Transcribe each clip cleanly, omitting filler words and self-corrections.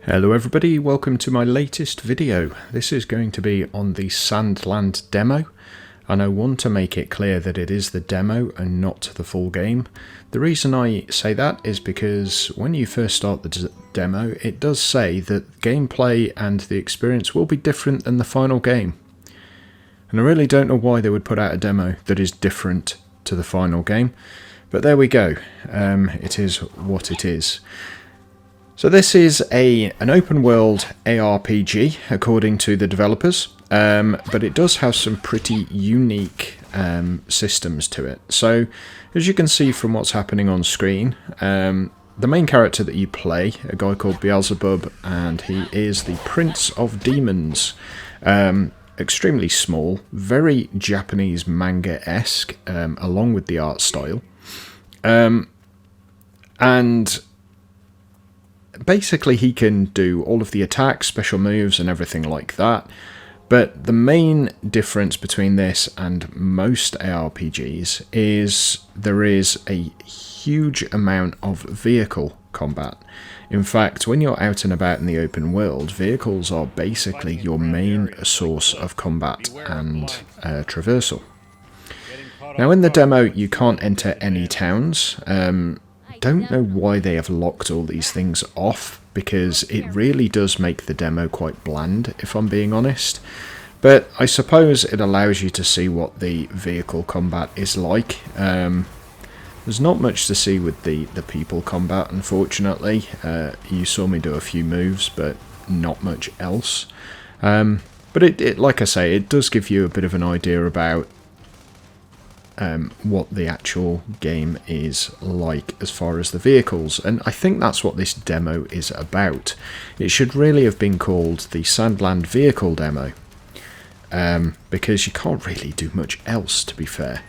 Hello everybody, welcome to my latest video. This is going to be on the SandLand Demo, and I want to make it clear that it is the demo and not the full game. The reason I say that is because when you first start the demo, it does say that gameplay and the experience will be different than the final game. And I really don't know why they would put out a demo that is different to the final game, but there we go. It is what it is. So this is an open world ARPG according to the developers, but it does have some pretty unique systems to it. So as you can see from what's happening on screen, the main character that you play, a guy called Beelzebub, and he is the Prince of Demons. Extremely small, very Japanese manga-esque, along with the art style. And basically he can do all of the attacks, special moves and everything like that, but the main difference between this and most ARPGs is there is a huge amount of vehicle combat. In fact, when you're out and about in the open world, vehicles are basically your main source of combat and traversal. Now in the demo you can't enter any towns. Don't know why they have locked all these things off, because it really does make the demo quite bland, if I'm being honest. But I suppose it allows you to see what the vehicle combat is like. There's not much to see with the people combat, unfortunately. You saw me do a few moves, but not much else. But it, like I say, it does give you a bit of an idea about what the actual game is like as far as the vehicles, and I think that's what this demo is about. It should really have been called the SandLand Vehicle Demo, because you can't really do much else, to be fair.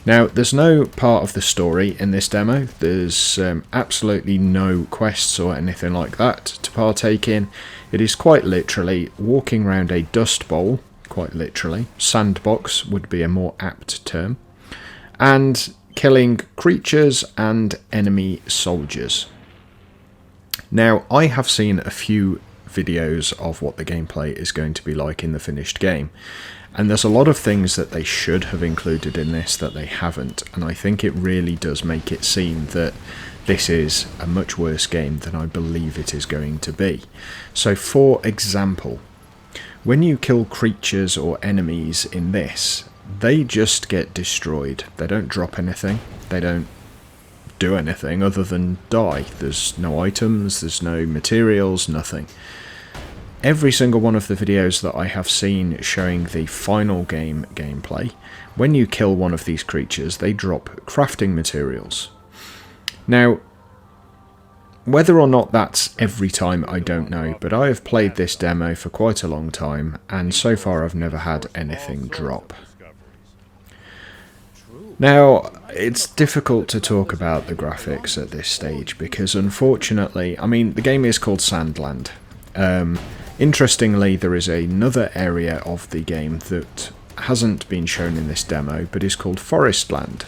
Now, there's no part of the story in this demo. There's absolutely no quests or anything like that to partake in. It is quite literally walking around a dust bowl, quite literally. Sandbox would be a more apt term. And killing creatures and enemy soldiers. Now, I have seen a few videos of what the gameplay is going to be like in the finished game, and there's a lot of things that they should have included in this that they haven't, and I think it really does make it seem that this is a much worse game than I believe it is going to be. So, for example, when you kill creatures or enemies in this, they just get destroyed. They don't drop anything. They don't do anything other than die. There's no items, there's no materials, nothing. Every single one of the videos that I have seen showing the final game gameplay, when you kill one of these creatures, they drop crafting materials. Now, whether or not that's every time, I don't know, but I have played this demo for quite a long time, and so far I've never had anything drop. Now, it's difficult to talk about the graphics at this stage because, unfortunately, I mean, the game is called SandLand. Interestingly, there is another area of the game that hasn't been shown in this demo, but is called Forestland,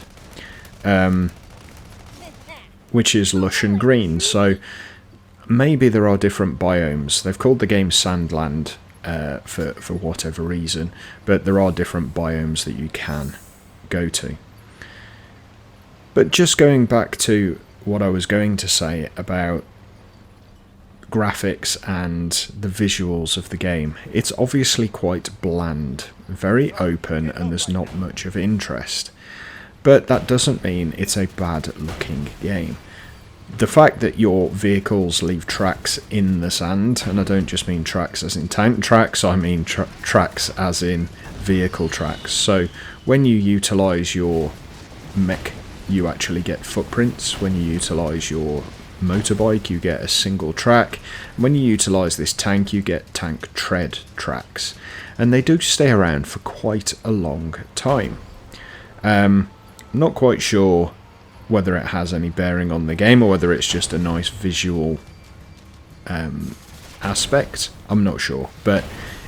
which is lush and green, so maybe there are different biomes. They've called the game SandLand for whatever reason, but there are different biomes that you can go to. But just going back to what I was going to say about graphics and the visuals of the game, it's obviously quite bland, very open, and there's not much of interest. But that doesn't mean it's a bad looking game. The fact that your vehicles leave tracks in the sand, and I don't just mean tracks as in tank tracks, I mean tracks as in vehicle tracks. So when you utilise your mech, you actually get footprints. When you utilise your motorbike, you get a single track. When you utilise this tank, you get tank tread tracks. And they do stay around for quite a long time. Not quite sure whether it has any bearing on the game or whether it's just a nice visual aspect. I'm not sure, but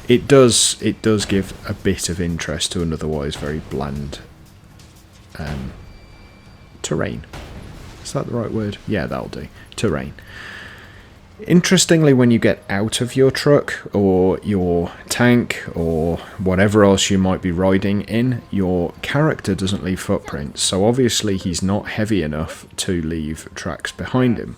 it does give a bit of interest to an otherwise very bland terrain. Is that the right word? Yeah, that'll do. Terrain. Interestingly, when you get out of your truck or your tank or whatever else you might be riding in, your character doesn't leave footprints, so obviously he's not heavy enough to leave tracks behind him.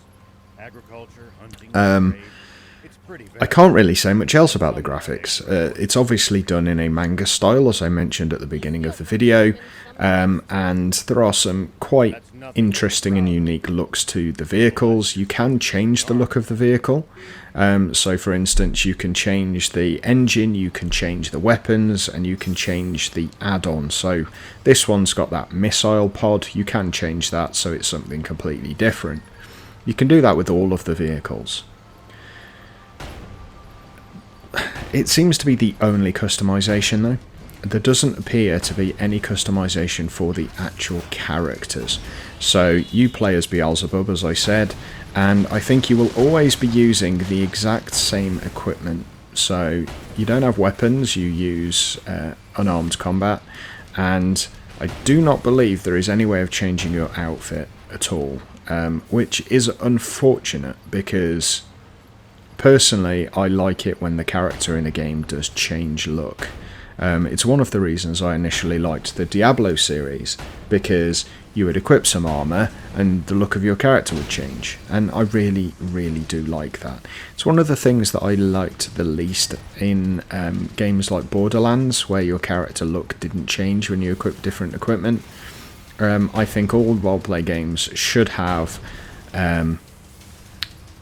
I can't really say much else about the graphics. It's obviously done in a manga style, as I mentioned at the beginning of the video, and there are some quite interesting and unique looks to the vehicles. You can change the look of the vehicle. So for instance, you can change the engine, you can change the weapons, and you can change the add-on. So this one's got that missile pod. You can change that so it's something completely different. You can do that with all of the vehicles. It seems to be the only customization though. There doesn't appear to be any customization for the actual characters. So you play as Beelzebub, as I said, and I think you will always be using the exact same equipment. So you don't have weapons, you use unarmed combat, and I do not believe there is any way of changing your outfit at all, which is unfortunate because personally I like it when the character in a game does change look. It's one of the reasons I initially liked the Diablo series, because you would equip some armour and the look of your character would change, and I really, really do like that. It's one of the things that I liked the least in games like Borderlands, where your character look didn't change when you equipped different equipment. I think all roleplay games should have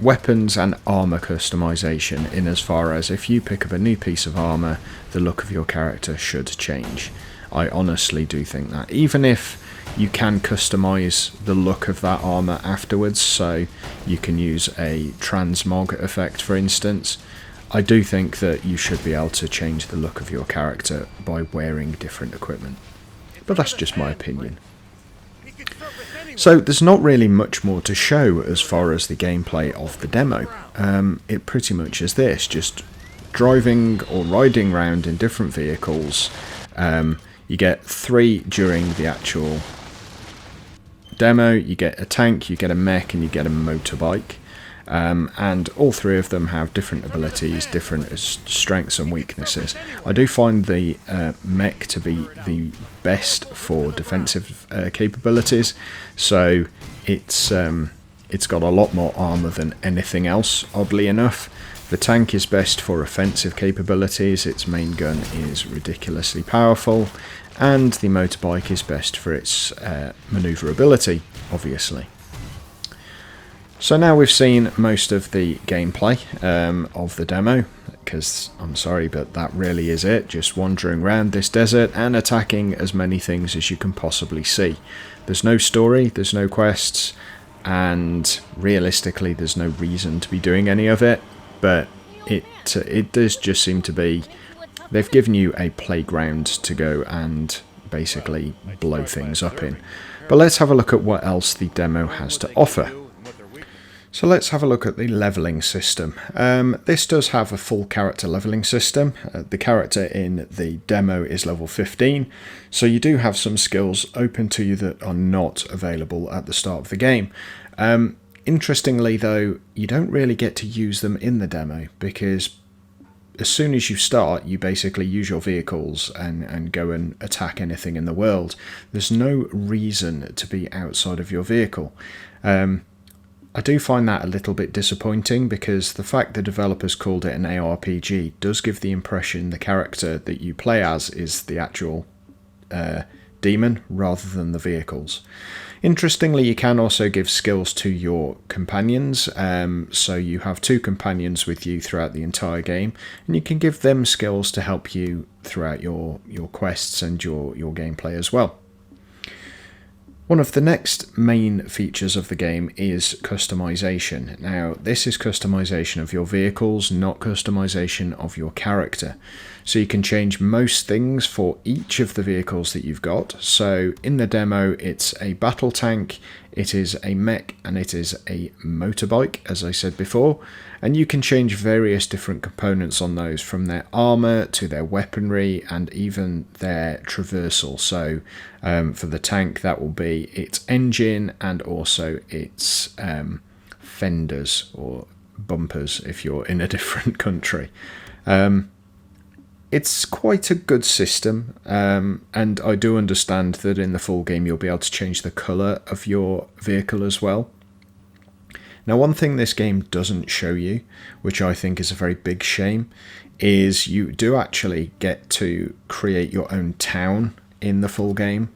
weapons and armour customization, in as far as if you pick up a new piece of armour, the look of your character should change. I honestly do think that, even if you can customize the look of that armour afterwards, so you can use a transmog effect for instance, I do think that you should be able to change the look of your character by wearing different equipment. But that's just my opinion. So there's not really much more to show as far as the gameplay of the demo. It pretty much is this, just driving or riding around in different vehicles. You get 3 during the actual demo. You get a tank, you get a mech, and you get a motorbike. And all 3 of them have different abilities, different strengths and weaknesses. I do find the mech to be the best for defensive capabilities, so it's got a lot more armour than anything else, oddly enough. The tank is best for offensive capabilities, its main gun is ridiculously powerful, and the motorbike is best for its manoeuvrability, obviously. So now we've seen most of the gameplay of the demo, because I'm sorry, but that really is it, just wandering around this desert and attacking as many things as you can possibly see. There's no story, there's no quests, and realistically there's no reason to be doing any of it, but it does just seem to be, they've given you a playground to go and basically blow things up in. But let's have a look at what else the demo has to offer. So let's have a look at the levelling system. This does have a full character levelling system. The character in the demo is level 15, so you do have some skills open to you that are not available at the start of the game. Interestingly though, you don't really get to use them in the demo, because as soon as you start, you basically use your vehicles and go and attack anything in the world. There's no reason to be outside of your vehicle. I do find that a little bit disappointing, because the fact the developers called it an ARPG does give the impression the character that you play as is the actual demon rather than the vehicles. Interestingly, you can also give skills to your companions, so you have 2 companions with you throughout the entire game, and you can give them skills to help you throughout your quests and your gameplay as well. One of the next main features of the game is customization. Now, this is customization of your vehicles, not customization of your character. So you can change most things for each of the vehicles that you've got. So in the demo, it's a battle tank, it is a mech, and it is a motorbike, as I said before. And you can change various different components on those, from their armor to their weaponry and even their traversal. So for the tank, that will be its engine and also its fenders, or bumpers if you're in a different country. It's quite a good system, and I do understand that in the full game you'll be able to change the colour of your vehicle as well. Now, one thing this game doesn't show you, which I think is a very big shame, is you do actually get to create your own town in the full game.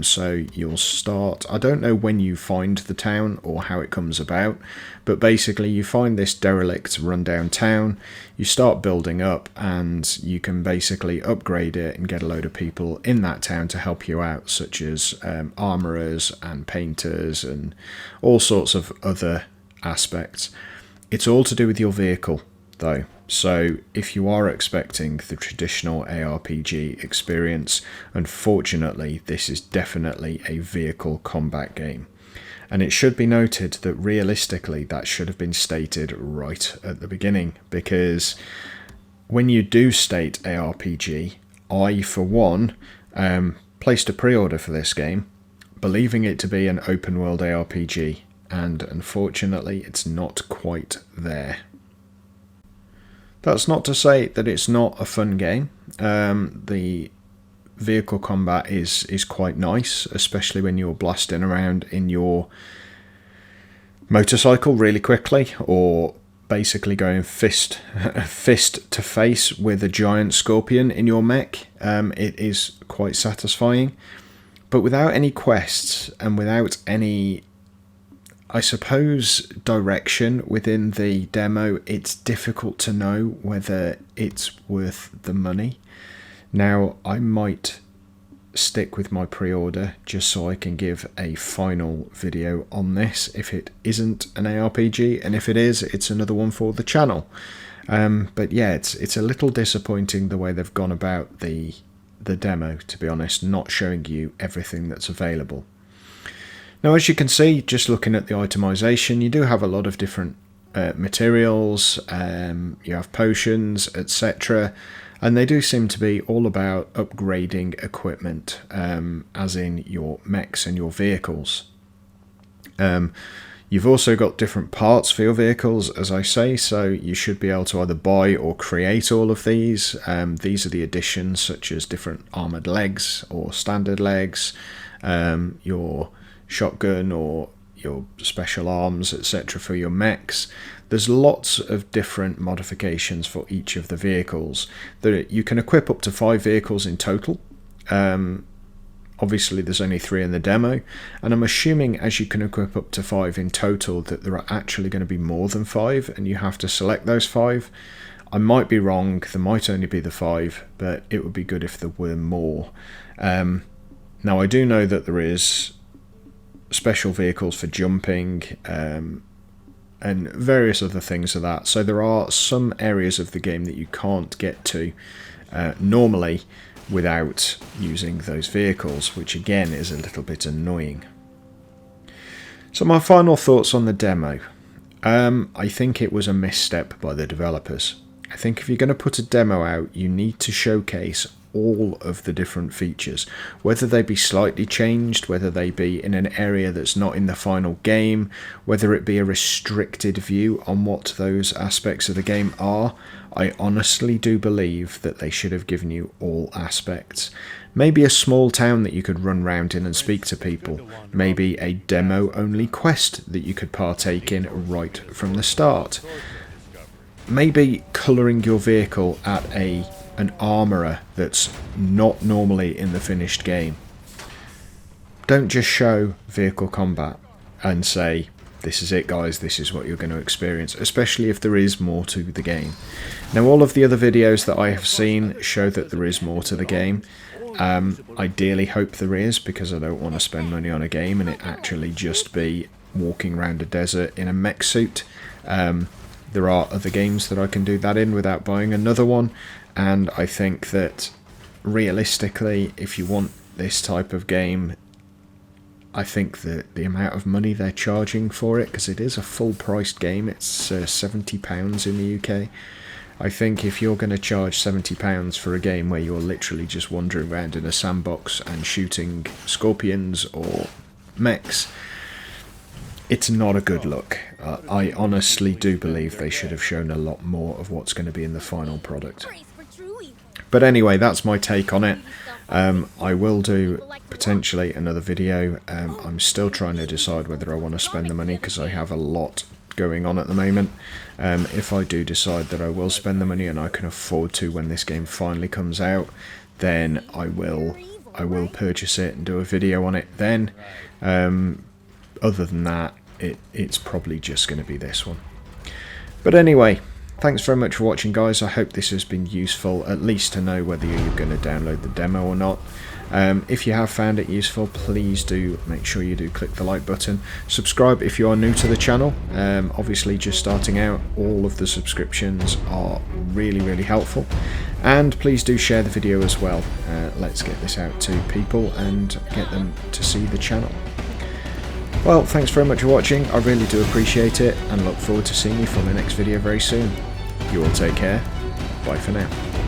So you'll start, I don't know when you find the town or how it comes about, but basically you find this derelict rundown town, you start building up, and you can basically upgrade it and get a load of people in that town to help you out, such as armourers and painters and all sorts of other aspects. It's all to do with your vehicle though, so if you are expecting the traditional ARPG experience, unfortunately this is definitely a vehicle combat game. And it should be noted that realistically that should have been stated right at the beginning, because when you do state ARPG, I for one placed a pre-order for this game believing it to be an open world ARPG, and unfortunately it's not quite there. That's not to say that it's not a fun game. The vehicle combat is quite nice, especially when you're blasting around in your motorcycle really quickly, or basically going fist to face with a giant scorpion in your mech. It is quite satisfying, but without any quests and without any, I suppose, direction within the demo, it's difficult to know whether it's worth the money. Now, I might stick with my pre-order just so I can give a final video on this if it isn't an ARPG, and if it is, it's another one for the channel. But yeah, it's a little disappointing the way they've gone about the demo, to be honest, not showing you everything that's available. Now, as you can see, just looking at the itemization, you do have a lot of different materials, you have potions, etc. And they do seem to be all about upgrading equipment, as in your mechs and your vehicles. You've also got different parts for your vehicles, as I say, so you should be able to either buy or create all of these. These are the additions, such as different armoured legs or standard legs, your shotgun or your special arms, etc. for your mechs. There's lots of different modifications for each of the vehicles. You can equip up to 5 vehicles in total. Obviously there's only 3 in the demo, and I'm assuming as you can equip up to 5 in total that there are actually going to be more than 5, and you have to select those 5. I might be wrong, there might only be the 5, but it would be good if there were more. Now, I do know that there is special vehicles for jumping and various other things of that, so there are some areas of the game that you can't get to normally without using those vehicles, which again is a little bit annoying. So my final thoughts on the demo. I think it was a misstep by the developers. I think if you're going to put a demo out, you need to showcase all of the different features, whether they be slightly changed, whether they be in an area that's not in the final game, whether it be a restricted view on what those aspects of the game are. I honestly do believe that they should have given you all aspects. Maybe a small town that you could run round in and speak to people. Maybe a demo-only quest that you could partake in right from the start. Maybe colouring your vehicle at an armourer that's not normally in the finished game. Don't just show vehicle combat and say, this is it guys, this is what you're going to experience, especially if there is more to the game. Now, all of the other videos that I have seen show that there is more to the game. I dearly hope there is, because I don't want to spend money on a game and it actually just be walking around a desert in a mech suit. There are other games that I can do that in without buying another one, and I think that realistically, if you want this type of game, I think that the amount of money they're charging for it, because it is a full-priced game, it's £70 in the UK. I think if you're going to charge £70 for a game where you're literally just wandering around in a sandbox and shooting scorpions or mechs, it's not a good look. I honestly do believe they should have shown a lot more of what's going to be in the final product. But anyway, that's my take on it. I will do potentially another video. I'm still trying to decide whether I want to spend the money because I have a lot going on at the moment. If I do decide that I will spend the money and I can afford to when this game finally comes out, then I will purchase it and do a video on it then. Other than that, it's probably just going to be this one. But anyway, thanks very much for watching, guys. I hope this has been useful, at least to know whether you're going to download the demo or not. If you have found it useful, please do make sure you do click the like button. Subscribe if you are new to the channel. Obviously just starting out, all of the subscriptions are really helpful. And please do share the video as well. Let's get this out to people and get them to see the channel. Well, thanks very much for watching. I really do appreciate it and look forward to seeing you for my next video very soon. You all take care. Bye for now.